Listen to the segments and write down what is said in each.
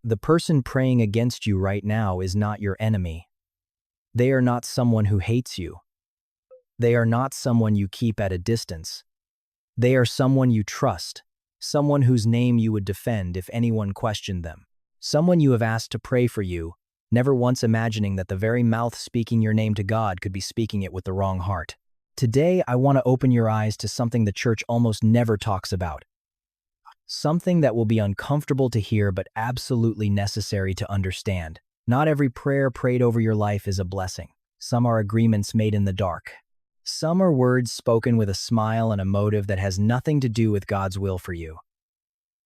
The person praying against you right now is not your enemy. They are not someone who hates you. They are not someone you keep at a distance. They are someone you trust, someone whose name you would defend if anyone questioned them, someone you have asked to pray for you, never once imagining that the very mouth speaking your name to God could be speaking it with the wrong heart. Today, I want to open your eyes to something the church almost never talks about. Something that will be uncomfortable to hear but absolutely necessary to understand. Not every prayer prayed over your life is a blessing. Some are agreements made in the dark. Some are words spoken with a smile and a motive that has nothing to do with God's will for you.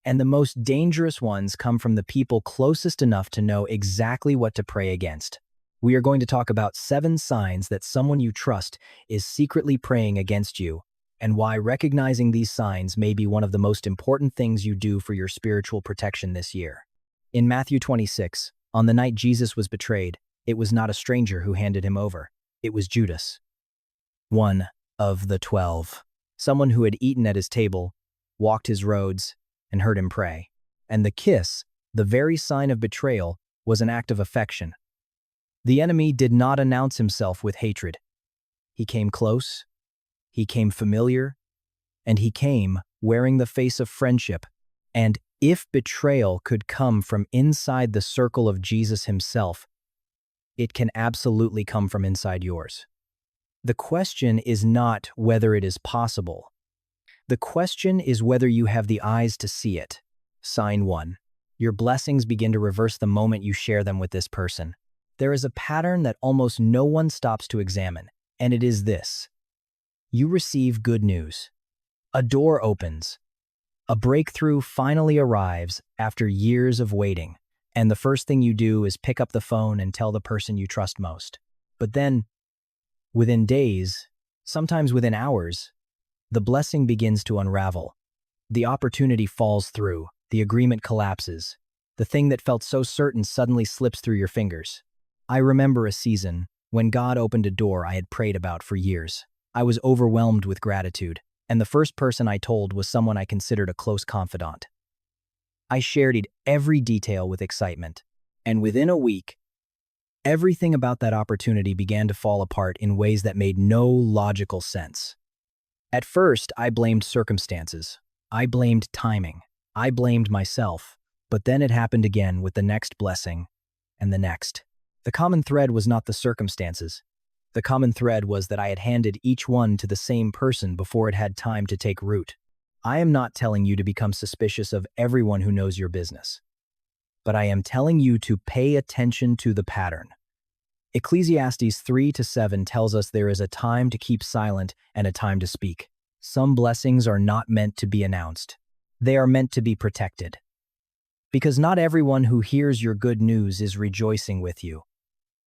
And the most dangerous ones come from the people closest enough to know exactly what to pray against. We are going to talk about 7 signs that someone you trust is secretly praying against you, and why recognizing these signs may be one of the most important things you do for your spiritual protection this year. In Matthew 26, on the night Jesus was betrayed, it was not a stranger who handed him over. It was Judas, one of the 12, someone who had eaten at his table, walked his roads, and heard him pray. And the kiss, the very sign of betrayal, was an act of affection. The enemy did not announce himself with hatred. He came close, he came familiar, and he came wearing the face of friendship. And if betrayal could come from inside the circle of Jesus himself, it can absolutely come from inside yours. The question is not whether it is possible. The question is whether you have the eyes to see it. Sign 1. Your blessings begin to reverse the moment you share them with this person. There is a pattern that almost no one stops to examine, and it is this. You receive good news. A door opens. A breakthrough finally arrives after years of waiting, and the first thing you do is pick up the phone and tell the person you trust most. But then, within days, sometimes within hours, the blessing begins to unravel. The opportunity falls through, the agreement collapses. The thing that felt so certain suddenly slips through your fingers. I remember a season when God opened a door I had prayed about for years. I was overwhelmed with gratitude, and the first person I told was someone I considered a close confidant. I shared every detail with excitement, and within a week, everything about that opportunity began to fall apart in ways that made no logical sense. At first, I blamed circumstances. I blamed timing. I blamed myself. But then it happened again with the next blessing, and the next. The common thread was not the circumstances. The common thread was that I had handed each one to the same person before it had time to take root. I am not telling you to become suspicious of everyone who knows your business, but I am telling you to pay attention to the pattern. Ecclesiastes 3-7 tells us there is a time to keep silent and a time to speak. Some blessings are not meant to be announced. They are meant to be protected. Because not everyone who hears your good news is rejoicing with you.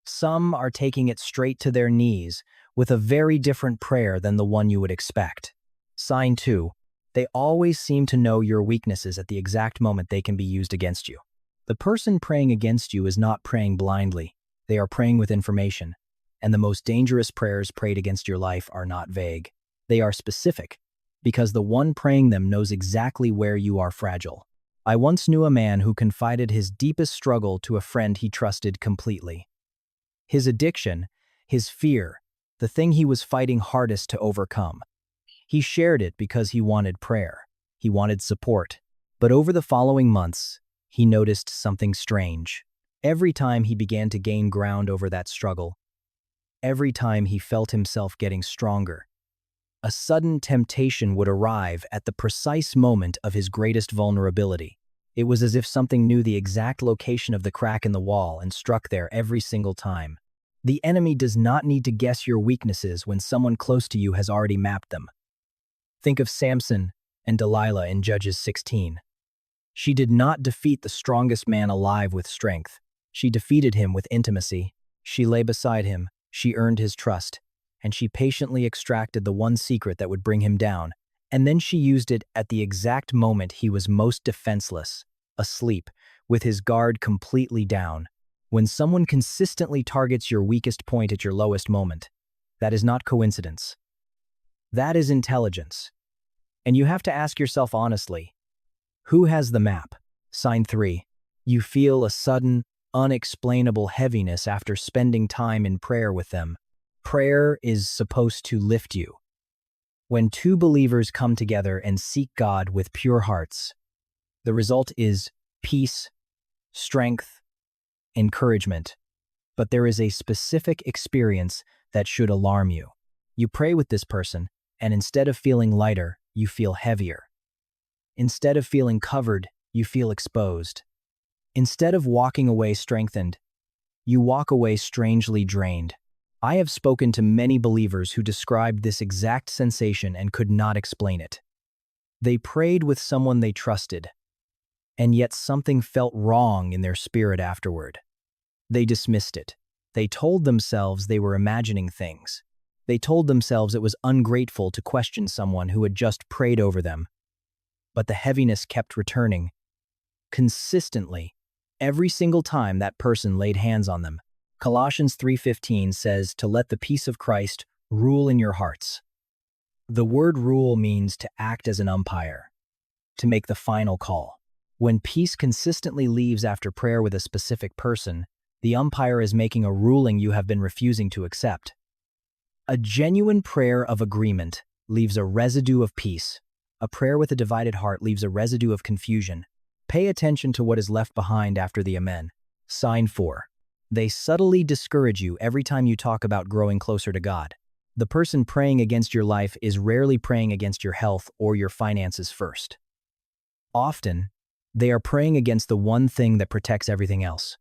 Some are taking it straight to their knees with a very different prayer than the one you would expect. Sign 2. They always seem to know your weaknesses at the exact moment they can be used against you. The person praying against you is not praying blindly. They are praying with information. And the most dangerous prayers prayed against your life are not vague. They are specific, because the one praying them knows exactly where you are fragile. I once knew a man who confided his deepest struggle to a friend he trusted completely. His addiction, his fear, the thing he was fighting hardest to overcome. He shared it because he wanted prayer. He wanted support. But over the following months, he noticed something strange. Every time he began to gain ground over that struggle, every time he felt himself getting stronger, a sudden temptation would arrive at the precise moment of his greatest vulnerability. It was as if something knew the exact location of the crack in the wall and struck there every single time. The enemy does not need to guess your weaknesses when someone close to you has already mapped them. Think of Samson and Delilah in Judges 16. She did not defeat the strongest man alive with strength. She defeated him with intimacy. She lay beside him. She earned his trust. And she patiently extracted the one secret that would bring him down. And then she used it at the exact moment he was most defenseless, asleep, with his guard completely down. When someone consistently targets your weakest point at your lowest moment, that is not coincidence. That is intelligence. And you have to ask yourself honestly, who has the map? Sign 3. You feel a sudden, unexplainable heaviness after spending time in prayer with them. Prayer is supposed to lift you. When two believers come together and seek God with pure hearts, the result is peace, strength, encouragement. But there is a specific experience that should alarm you. You pray with this person, and instead of feeling lighter, you feel heavier. Instead of feeling covered, you feel exposed. Instead of walking away strengthened, you walk away strangely drained. I have spoken to many believers who described this exact sensation and could not explain it. They prayed with someone they trusted, and yet something felt wrong in their spirit afterward. They dismissed it. They told themselves they were imagining things. They told themselves it was ungrateful to question someone who had just prayed over them. But the heaviness kept returning. Consistently, every single time that person laid hands on them. Colossians 3:15 says to let the peace of Christ rule in your hearts. The word rule means to act as an umpire, to make the final call. When peace consistently leaves after prayer with a specific person, the umpire is making a ruling you have been refusing to accept. A genuine prayer of agreement leaves a residue of peace. A prayer with a divided heart leaves a residue of confusion. Pay attention to what is left behind after the amen. Sign 4. They subtly discourage you every time you talk about growing closer to God. The person praying against your life is rarely praying against your health or your finances first. Often, they are praying against the one thing that protects everything else: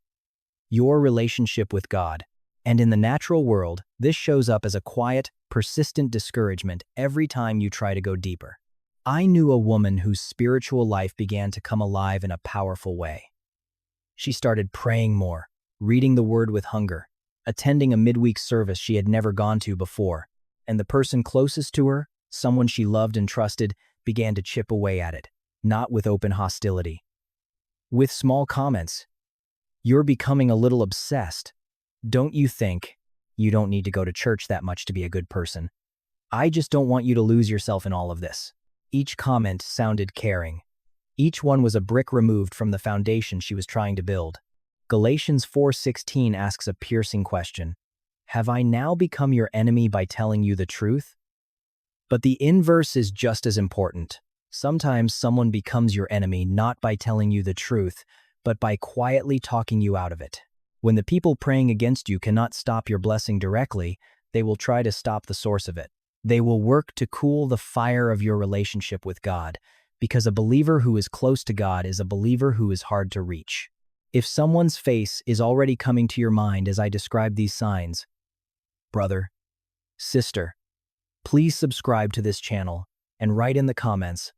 your relationship with God. And in the natural world, this shows up as a quiet, persistent discouragement every time you try to go deeper. I knew a woman whose spiritual life began to come alive in a powerful way. She started praying more, reading the Word with hunger, attending a midweek service she had never gone to before, and the person closest to her, someone she loved and trusted, began to chip away at it, not with open hostility. With small comments. You're becoming a little obsessed. Don't you think you don't need to go to church that much to be a good person? I just don't want you to lose yourself in all of this. Each comment sounded caring. Each one was a brick removed from the foundation she was trying to build. Galatians 4:16 asks a piercing question. Have I now become your enemy by telling you the truth? But the inverse is just as important. Sometimes someone becomes your enemy not by telling you the truth, but by quietly talking you out of it. When the people praying against you cannot stop your blessing directly, they will try to stop the source of it. They will work to cool the fire of your relationship with God, because a believer who is close to God is a believer who is hard to reach. If someone's face is already coming to your mind as I describe these signs, brother, sister, please subscribe to this channel and write in the comments,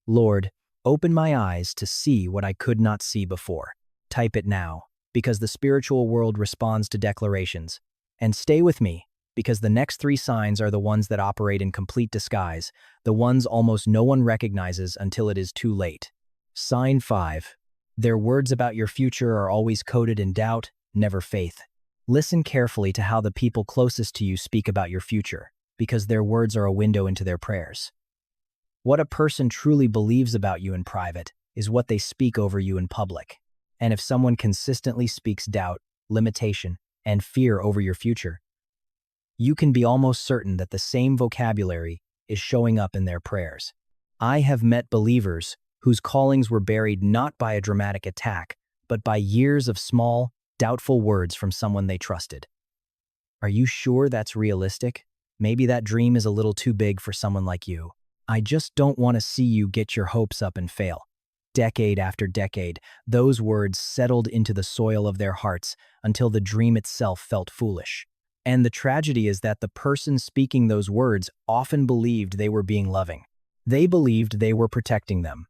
Lord, open my eyes to see what I could not see before. Type it now, because the spiritual world responds to declarations. And stay with me, because the next 3 signs are the ones that operate in complete disguise, the ones almost no one recognizes until it is too late. Sign 5. Their words about your future are always coded in doubt, never faith. Listen carefully to how the people closest to you speak about your future, because their words are a window into their prayers. What a person truly believes about you in private is what they speak over you in public. And if someone consistently speaks doubt, limitation, and fear over your future, you can be almost certain that the same vocabulary is showing up in their prayers. I have met believers whose callings were buried not by a dramatic attack, but by years of small, doubtful words from someone they trusted. Are you sure that's realistic? Maybe that dream is a little too big for someone like you. I just don't want to see you get your hopes up and fail. Decade after decade, those words settled into the soil of their hearts until the dream itself felt foolish. And the tragedy is that the person speaking those words often believed they were being loving. They believed they were protecting them.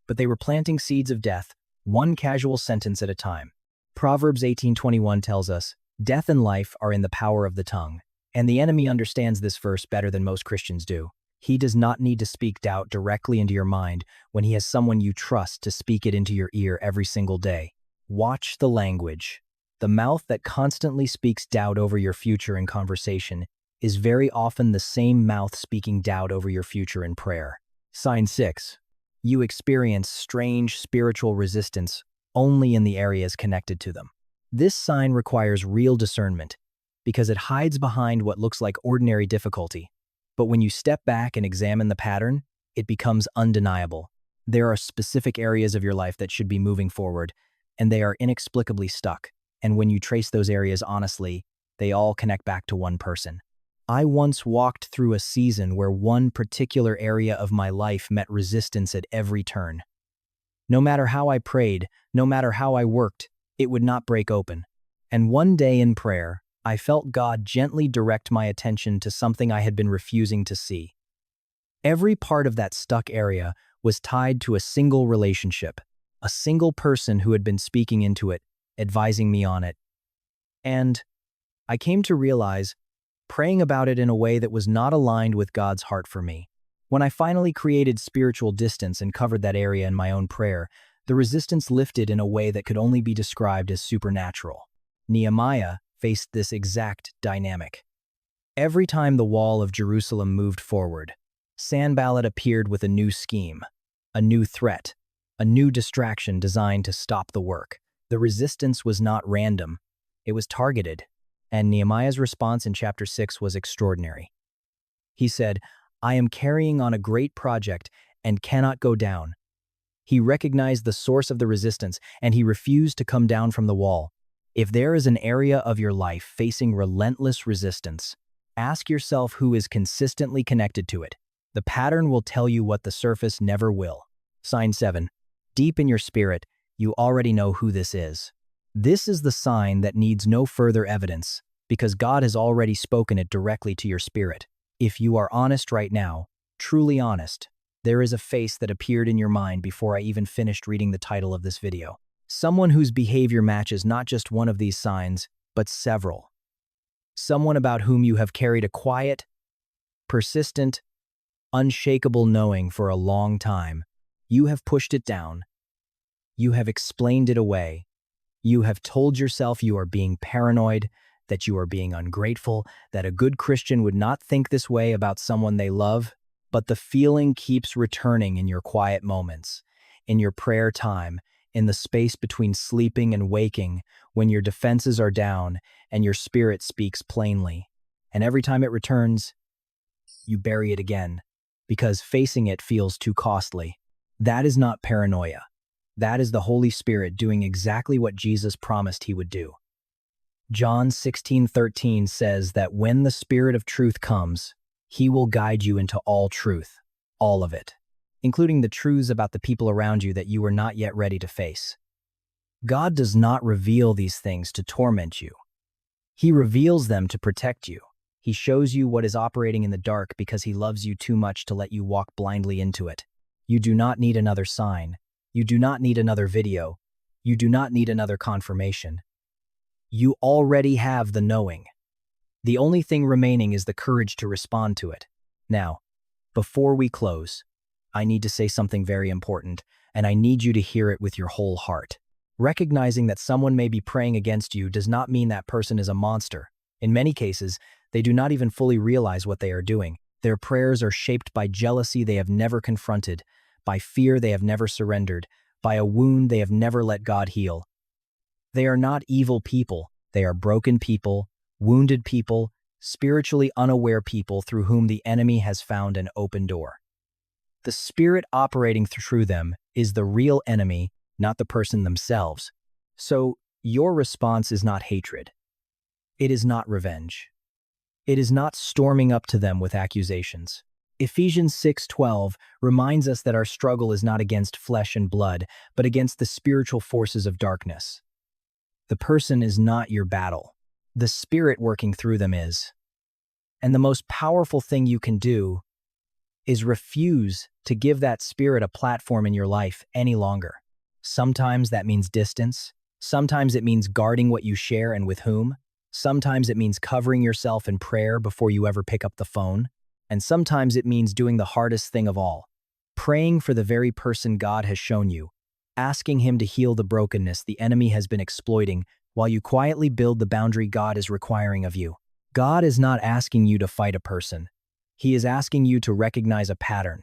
But they were planting seeds of death, one casual sentence at a time. Proverbs 18:21 tells us, "Death and life are in the power of the tongue." And the enemy understands this verse better than most Christians do. He does not need to speak doubt directly into your mind when he has someone you trust to speak it into your ear every single day. Watch the language. The mouth that constantly speaks doubt over your future in conversation is very often the same mouth speaking doubt over your future in prayer. Sign 6. You experience strange spiritual resistance only in the areas connected to them. This sign requires real discernment because it hides behind what looks like ordinary difficulty. But when you step back and examine the pattern, it becomes undeniable. There are specific areas of your life that should be moving forward, and they are inexplicably stuck. And when you trace those areas honestly, they all connect back to one person. I once walked through a season where one particular area of my life met resistance at every turn. No matter how I prayed, no matter how I worked, it would not break open. And one day in prayer, I felt God gently direct my attention to something I had been refusing to see. Every part of that stuck area was tied to a single relationship, a single person who had been speaking into it, advising me on it. And I came to realize, praying about it in a way that was not aligned with God's heart for me. When I finally created spiritual distance and covered that area in my own prayer, the resistance lifted in a way that could only be described as supernatural. Nehemiah faced this exact dynamic. Every time the wall of Jerusalem moved forward, Sanballat appeared with a new scheme, a new threat, a new distraction designed to stop the work. The resistance was not random, it was targeted, and Nehemiah's response in chapter 6 was extraordinary. He said, "I am carrying on a great project and cannot go down." He recognized the source of the resistance, and he refused to come down from the wall. If there is an area of your life facing relentless resistance, ask yourself who is consistently connected to it. The pattern will tell you what the surface never will. Sign 7. Deep in your spirit, you already know who this is. This is the sign that needs no further evidence, because God has already spoken it directly to your spirit. If you are honest right now, truly honest, there is a face that appeared in your mind before I even finished reading the title of this video. Someone whose behavior matches not just one of these signs, but several. Someone about whom you have carried a quiet, persistent, unshakable knowing for a long time. You have pushed it down. You have explained it away. You have told yourself you are being paranoid, that you are being ungrateful, that a good Christian would not think this way about someone they love, but the feeling keeps returning in your quiet moments, in your prayer time, in the space between sleeping and waking, when your defenses are down and your spirit speaks plainly. And every time it returns, you bury it again, because facing it feels too costly. That is not paranoia. That is the Holy Spirit doing exactly what Jesus promised he would do. John 16:13 says that when the Spirit of truth comes, he will guide you into all truth, all of it, including the truths about the people around you that you are not yet ready to face. God does not reveal these things to torment you. He reveals them to protect you. He shows you what is operating in the dark because he loves you too much to let you walk blindly into it. You do not need another sign. You do not need another video. You do not need another confirmation. You already have the knowing. The only thing remaining is the courage to respond to it. Now, before we close, I need to say something very important, and I need you to hear it with your whole heart. Recognizing that someone may be praying against you does not mean that person is a monster. In many cases, they do not even fully realize what they are doing. Their prayers are shaped by jealousy they have never confronted, by fear they have never surrendered, by a wound they have never let God heal. They are not evil people. They are broken people, wounded people, spiritually unaware people through whom the enemy has found an open door. The spirit operating through them is the real enemy, not the person themselves. So your response is not hatred. It is not revenge. It is not storming up to them with accusations. Ephesians 6:12 reminds us that our struggle is not against flesh and blood, but against the spiritual forces of darkness. The person is not your battle. The spirit working through them is. And the most powerful thing you can do is refuse to give that spirit a platform in your life any longer. Sometimes that means distance. Sometimes it means guarding what you share and with whom. Sometimes it means covering yourself in prayer before you ever pick up the phone. And sometimes it means doing the hardest thing of all, praying for the very person God has shown you, asking him to heal the brokenness the enemy has been exploiting while you quietly build the boundary God is requiring of you. God is not asking you to fight a person. He is asking you to recognize a pattern,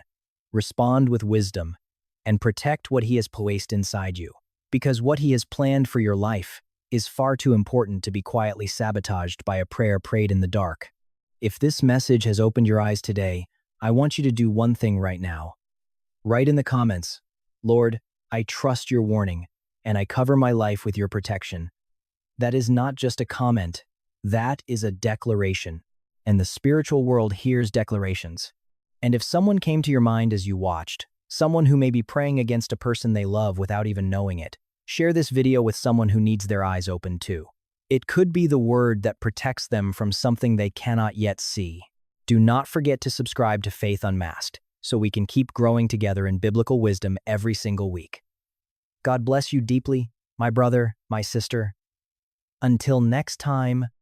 respond with wisdom, and protect what he has placed inside you. because what He has planned for your life is far too important to be quietly sabotaged by a prayer prayed in the dark. If this message has opened your eyes today, I want you to do one thing right now. Write in the comments, "Lord, I trust your warning, and I cover my life with your protection." That is not just a comment, that is a declaration, and the spiritual world hears declarations. And if someone came to your mind as you watched, someone who may be praying against a person they love without even knowing it, share this video with someone who needs their eyes opened too. It could be the word that protects them from something they cannot yet see. Do not forget to subscribe to Faith Unmasked, so we can keep growing together in biblical wisdom every single week. God bless you deeply, my brother, my sister. Until next time,